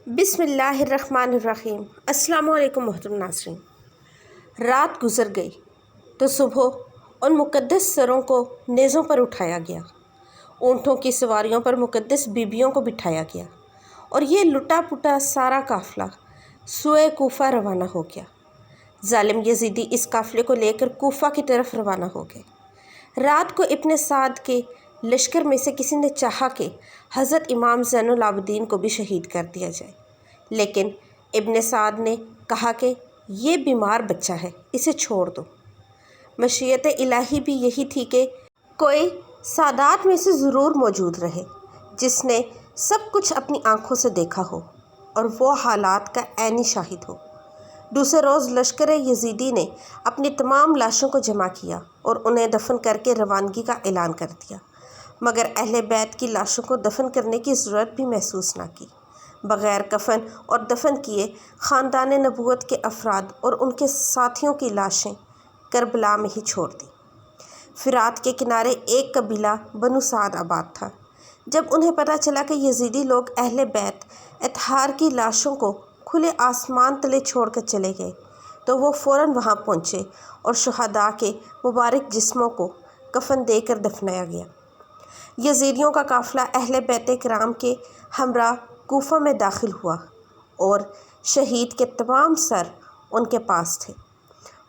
بسم اللہ الرحمن الرحیم۔ السلام علیکم محترم ناظرین۔ رات گزر گئی تو صبح ان مقدس سروں کو نیزوں پر اٹھایا گیا، اونٹوں کی سواریوں پر مقدس بیبیوں کو بٹھایا گیا اور یہ لٹا پٹا سارا قافلہ سوئے کوفہ روانہ ہو گیا۔ ظالم یزیدی اس قافلے کو لے کر کوفہ کی طرف روانہ ہو گئے۔ رات کو ابن سعد کے لشکر میں سے کسی نے چاہا کہ حضرت امام زین العابدین کو بھی شہید کر دیا جائے، لیکن ابن سعد نے کہا کہ یہ بیمار بچہ ہے، اسے چھوڑ دو۔ مشیت الہی بھی یہی تھی کہ کوئی سادات میں سے ضرور موجود رہے جس نے سب کچھ اپنی آنکھوں سے دیکھا ہو اور وہ حالات کا عینی شاہد ہو۔ دوسرے روز لشکر یزیدی نے اپنی تمام لاشوں کو جمع کیا اور انہیں دفن کر کے روانگی کا اعلان کر دیا، مگر اہل بیت کی لاشوں کو دفن کرنے کی ضرورت بھی محسوس نہ کی۔ بغیر کفن اور دفن کیے خاندان نبوت کے افراد اور ان کے ساتھیوں کی لاشیں کربلا میں ہی چھوڑ دیں۔ فرات کے کنارے ایک قبیلہ بنو سعد آباد تھا۔ جب انہیں پتہ چلا کہ یزیدی لوگ اہل بیت اطہار کی لاشوں کو کھلے آسمان تلے چھوڑ کر چلے گئے تو وہ فوراً وہاں پہنچے اور شہداء کے مبارک جسموں کو کفن دے کر دفنایا گیا۔ یزیدیوں کا قافلہ اہل بیت کرام کے ہمراہ کوفہ میں داخل ہوا اور شہید کے تمام سر ان کے پاس تھے۔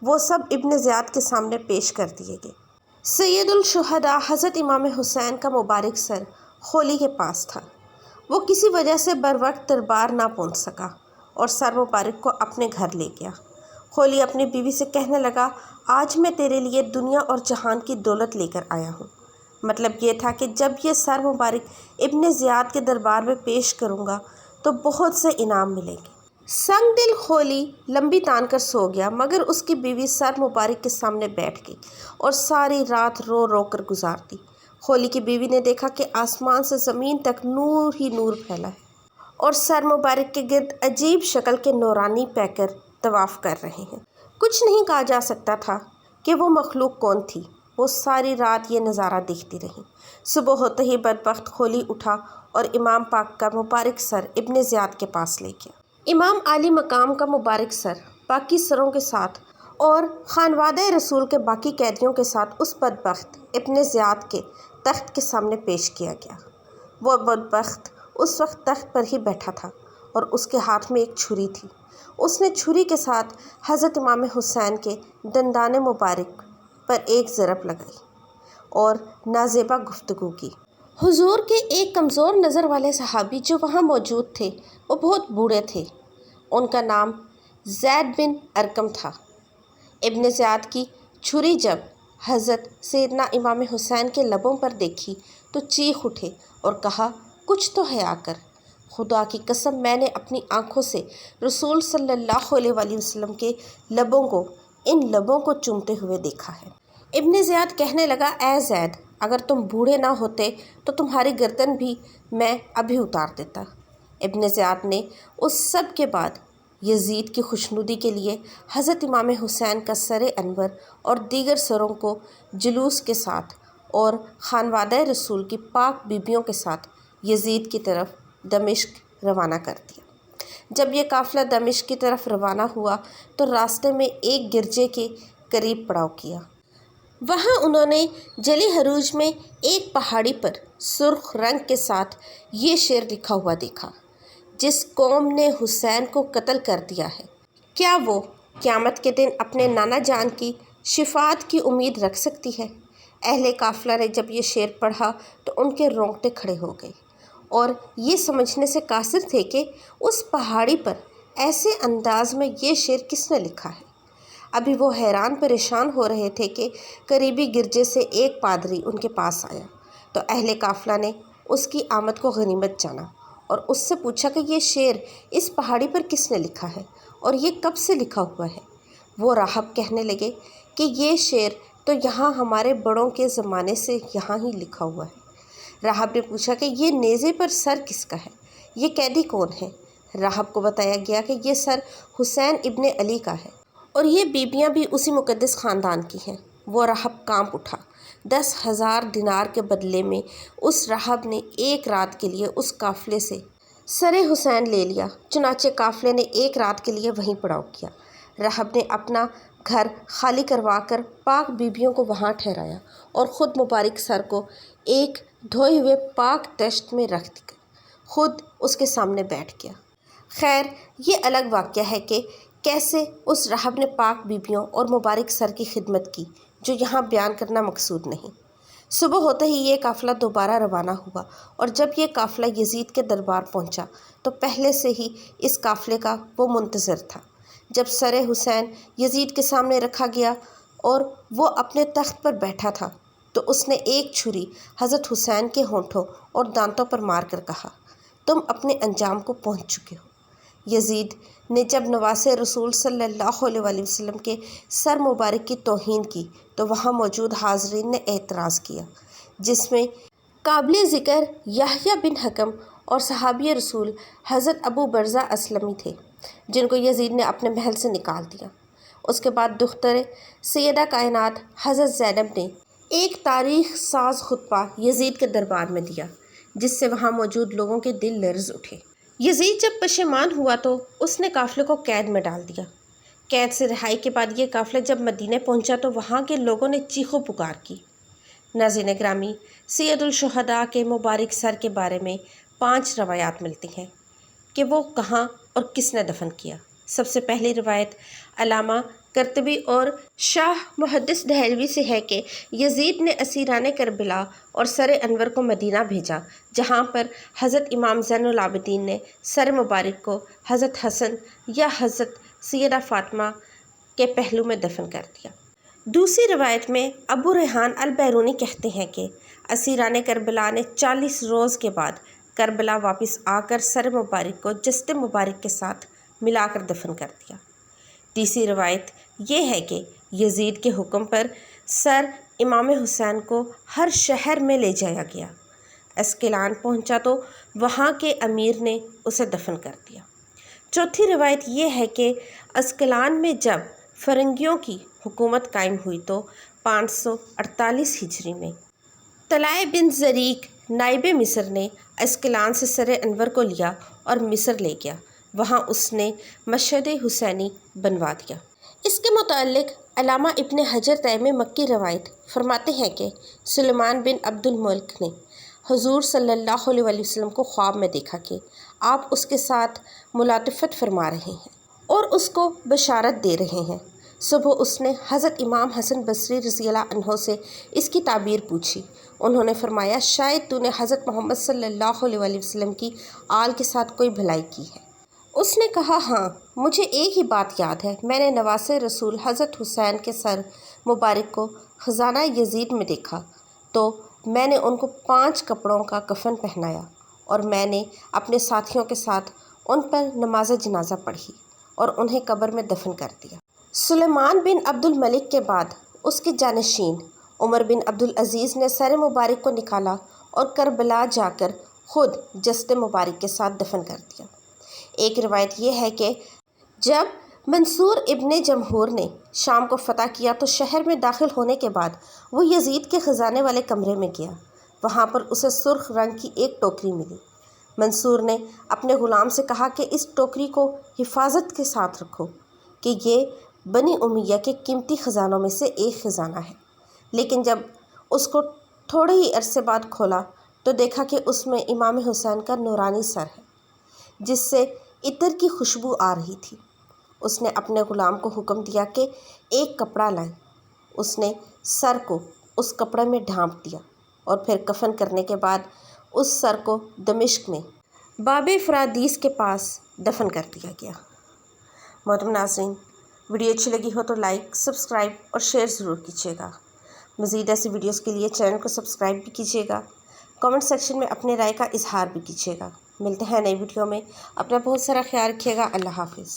وہ سب ابن زیاد کے سامنے پیش کر دیے گئے۔ سید الشہداء حضرت امام حسین کا مبارک سر خولی کے پاس تھا۔ وہ کسی وجہ سے بروقت دربار نہ پہنچ سکا اور سر مبارک کو اپنے گھر لے گیا۔ خولی اپنی بیوی سے کہنے لگا، آج میں تیرے لیے دنیا اور جہان کی دولت لے کر آیا ہوں۔ مطلب یہ تھا کہ جب یہ سر مبارک ابن زیاد کے دربار میں پیش کروں گا تو بہت سے انعام ملیں گے۔ سنگ دل خولی لمبی تان کر سو گیا، مگر اس کی بیوی سر مبارک کے سامنے بیٹھ گئی اور ساری رات رو رو کر گزار دی۔ خولی کی بیوی نے دیکھا کہ آسمان سے زمین تک نور ہی نور پھیلا ہے اور سر مبارک کے گرد عجیب شکل کے نورانی پیکر طواف کر رہے ہیں۔ کچھ نہیں کہا جا سکتا تھا کہ وہ مخلوق کون تھی۔ وہ ساری رات یہ نظارہ دیکھتی رہی۔ صبح ہوتے ہی بدبخت خولی اٹھا اور امام پاک کا مبارک سر ابن زیاد کے پاس لے گیا۔ امام عالی مقام کا مبارک سر باقی سروں کے ساتھ اور خانوادہ رسول کے باقی قیدیوں کے ساتھ اس بدبخت ابن زیاد کے تخت کے سامنے پیش کیا گیا۔ وہ بدبخت اس وقت تخت پر ہی بیٹھا تھا اور اس کے ہاتھ میں ایک چھری تھی۔ اس نے چھری کے ساتھ حضرت امام حسین کے دندان مبارک پر ایک ضرب لگائی اور نازیبا گفتگو کی۔ حضور کے ایک کمزور نظر والے صحابی جو وہاں موجود تھے وہ بہت بوڑھے تھے۔ ان کا نام زید بن ارقم تھا۔ ابن زیاد کی چھری جب حضرت سیدنا امام حسین کے لبوں پر دیکھی تو چیخ اٹھے اور کہا، کچھ تو حیا کر، خدا کی قسم میں نے اپنی آنکھوں سے رسول صلی اللہ علیہ وآلہ وسلم کے لبوں کو ان لبوں کو چومتے ہوئے دیکھا ہے۔ ابن زیاد کہنے لگا، اے زید، اگر تم بوڑھے نہ ہوتے تو تمہاری گردن بھی میں ابھی اتار دیتا۔ ابن زیاد نے اس سب کے بعد یزید کی خوشنودی کے لیے حضرت امام حسین کا سر انور اور دیگر سروں کو جلوس کے ساتھ اور خانوادہ رسول کی پاک بیبیوں کے ساتھ یزید کی طرف دمشق روانہ کر دیا۔ جب یہ قافلہ دمشق کی طرف روانہ ہوا تو راستے میں ایک گرجے کے قریب پڑاؤ کیا۔ وہاں انہوں نے جلی حروج میں ایک پہاڑی پر سرخ رنگ کے ساتھ یہ شعر لکھا ہوا دیکھا، جس قوم نے حسین کو قتل کر دیا ہے، کیا وہ قیامت کے دن اپنے نانا جان کی شفاعت کی امید رکھ سکتی ہے؟ اہل قافلہ نے جب یہ شعر پڑھا تو ان کے رونگٹے کھڑے ہو گئے اور یہ سمجھنے سے قاصر تھے کہ اس پہاڑی پر ایسے انداز میں یہ شعر کس نے لکھا ہے۔ ابھی وہ حیران پریشان ہو رہے تھے کہ قریبی گرجے سے ایک پادری ان کے پاس آیا تو اہل قافلہ نے اس کی آمد کو غنیمت جانا اور اس سے پوچھا کہ یہ شعر اس پہاڑی پر کس نے لکھا ہے اور یہ کب سے لکھا ہوا ہے۔ وہ راہب کہنے لگے کہ یہ شعر تو یہاں ہمارے بڑوں کے زمانے سے یہاں ہی لکھا ہوا ہے۔ راہب نے پوچھا کہ یہ نیزے پر سر کس کا ہے، یہ قیدی کون ہے؟ راہب کو بتایا گیا کہ یہ سر حسین ابن علی کا ہے اور یہ بیبیاں بھی اسی مقدس خاندان کی ہیں۔ وہ راہب کانپ اٹھا۔ 10,000 دینار کے بدلے میں اس راہب نے ایک رات کے لیے اس قافلے سے سر حسین لے لیا۔ چنانچہ قافلے نے ایک رات کے لیے وہیں پڑاؤ کیا۔ رہب نے اپنا گھر خالی کروا کر پاک بیبیوں کو وہاں ٹھہرایا اور خود مبارک سر کو ایک دھوئے ہوئے پاک دشت میں رکھ کر خود اس کے سامنے بیٹھ گیا۔ خیر، یہ الگ واقعہ ہے کہ کیسے اس رہب نے پاک بیبیوں اور مبارک سر کی خدمت کی، جو یہاں بیان کرنا مقصود نہیں۔ صبح ہوتے ہی یہ قافلہ دوبارہ روانہ ہوا، اور جب یہ قافلہ یزید کے دربار پہنچا تو پہلے سے ہی اس قافلے کا وہ منتظر تھا۔ جب سر حسین یزید کے سامنے رکھا گیا اور وہ اپنے تخت پر بیٹھا تھا تو اس نے ایک چھری حضرت حسین کے ہونٹوں اور دانتوں پر مار کر کہا، تم اپنے انجام کو پہنچ چکے ہو۔ یزید نے جب نواسے رسول صلی اللہ علیہ وسلم کے سر مبارک کی توہین کی تو وہاں موجود حاضرین نے اعتراض کیا، جس میں قابل ذکر یحییٰ بن حکم اور صحابی رسول حضرت ابو برزہ اسلمی تھے، جن کو یزید نے اپنے محل سے نکال دیا۔ اس کے بعد دختر سیدہ کائنات حضرت زینب نے ایک تاریخ ساز خطبہ یزید کے دربار میں دیا، جس سے وہاں موجود لوگوں کے دل لرز اٹھے۔ یزید جب پشیمان ہوا تو اس نے قافلے کو قید میں ڈال دیا۔ قید سے رہائی کے بعد یہ قافلہ جب مدینہ پہنچا تو وہاں کے لوگوں نے چیخ و پکار کی۔ ناظرین گرامی، سید الشہداء کے مبارک سر کے بارے میں 5 روایات ملتی ہیں کہ وہ کہاں اور کس نے دفن کیا۔ سب سے پہلی روایت علامہ قرطبی اور شاہ محدث دہلوی سے ہے کہ یزید نے اسیران کربلا اور سر انور کو مدینہ بھیجا، جہاں پر حضرت امام زین العابدین نے سر مبارک کو حضرت حسن یا حضرت سیدہ فاطمہ کے پہلو میں دفن کر دیا۔ دوسری روایت میں ابو ریحان البیرونی کہتے ہیں کہ اسیران کربلا نے 40 روز کے بعد کربلا واپس آ کر سر مبارک کو جسد مبارک کے ساتھ ملا کر دفن کر دیا۔ تیسری روایت یہ ہے کہ یزید کے حکم پر سر امام حسین کو ہر شہر میں لے جایا گیا۔ اسکلان پہنچا تو وہاں کے امیر نے اسے دفن کر دیا۔ چوتھی روایت یہ ہے کہ اسکلان میں جب فرنگیوں کی حکومت قائم ہوئی تو 548 ہجری میں طلائع بن زریق نائب مصر نے اسکلان سے سر انور کو لیا اور مصر لے گیا۔ وہاں اس نے مشہد حسینی بنوا دیا۔ اس کے متعلق علامہ ابن حجر تیمی مکی روایت فرماتے ہیں کہ سلیمان بن عبد الملک نے حضور صلی اللہ علیہ وسلم کو خواب میں دیکھا کہ آپ اس کے ساتھ ملاطفت فرما رہے ہیں اور اس کو بشارت دے رہے ہیں۔ صبح اس نے حضرت امام حسن بصری رضی اللہ عنہ سے اس کی تعبیر پوچھی۔ انہوں نے فرمایا، شاید تو نے حضرت محمد صلی اللہ علیہ وسلم کی آل کے ساتھ کوئی بھلائی کی ہے۔ اس نے کہا، ہاں، مجھے ایک ہی بات یاد ہے، میں نے نواسے رسول حضرت حسین کے سر مبارک کو خزانہ یزید میں دیکھا تو میں نے ان کو 5 کپڑوں کا کفن پہنایا اور میں نے اپنے ساتھیوں کے ساتھ ان پر نماز جنازہ پڑھی اور انہیں قبر میں دفن کر دیا۔ سلیمان بن عبد الملک کے بعد اس کے جانشین عمر بن عبدالعزیز نے سر مبارک کو نکالا اور کربلا جا کر خود جسد مبارک کے ساتھ دفن کر دیا۔ ایک روایت یہ ہے کہ جب منصور ابن جمہور نے شام کو فتح کیا تو شہر میں داخل ہونے کے بعد وہ یزید کے خزانے والے کمرے میں گیا۔ وہاں پر اسے سرخ رنگ کی ایک ٹوکری ملی۔ منصور نے اپنے غلام سے کہا کہ اس ٹوکری کو حفاظت کے ساتھ رکھو کہ یہ بنی امیہ کے قیمتی خزانوں میں سے ایک خزانہ ہے۔ لیکن جب اس کو تھوڑے ہی عرصے بعد کھولا تو دیکھا کہ اس میں امام حسین کا نورانی سر ہے، جس سے عطر کی خوشبو آ رہی تھی۔ اس نے اپنے غلام کو حکم دیا کہ ایک کپڑا لائیں۔ اس نے سر کو اس کپڑے میں ڈھانپ دیا اور پھر کفن کرنے کے بعد اس سر کو دمشق میں باب فرادیس کے پاس دفن کر دیا گیا۔ محترم ناظرین، ویڈیو اچھی لگی ہو تو لائک، سبسکرائب اور شیئر ضرور کیجیے گا۔ مزید ایسی ویڈیوز کے لیے چینل کو سبسکرائب بھی کیجیے گا۔ کامنٹ سیکشن میں اپنے رائے کا اظہار بھی کیجیے گا۔ ملتے ہیں نئی ویڈیو میں، اپنا بہت سارا خیال رکھیے گا۔ اللہ حافظ۔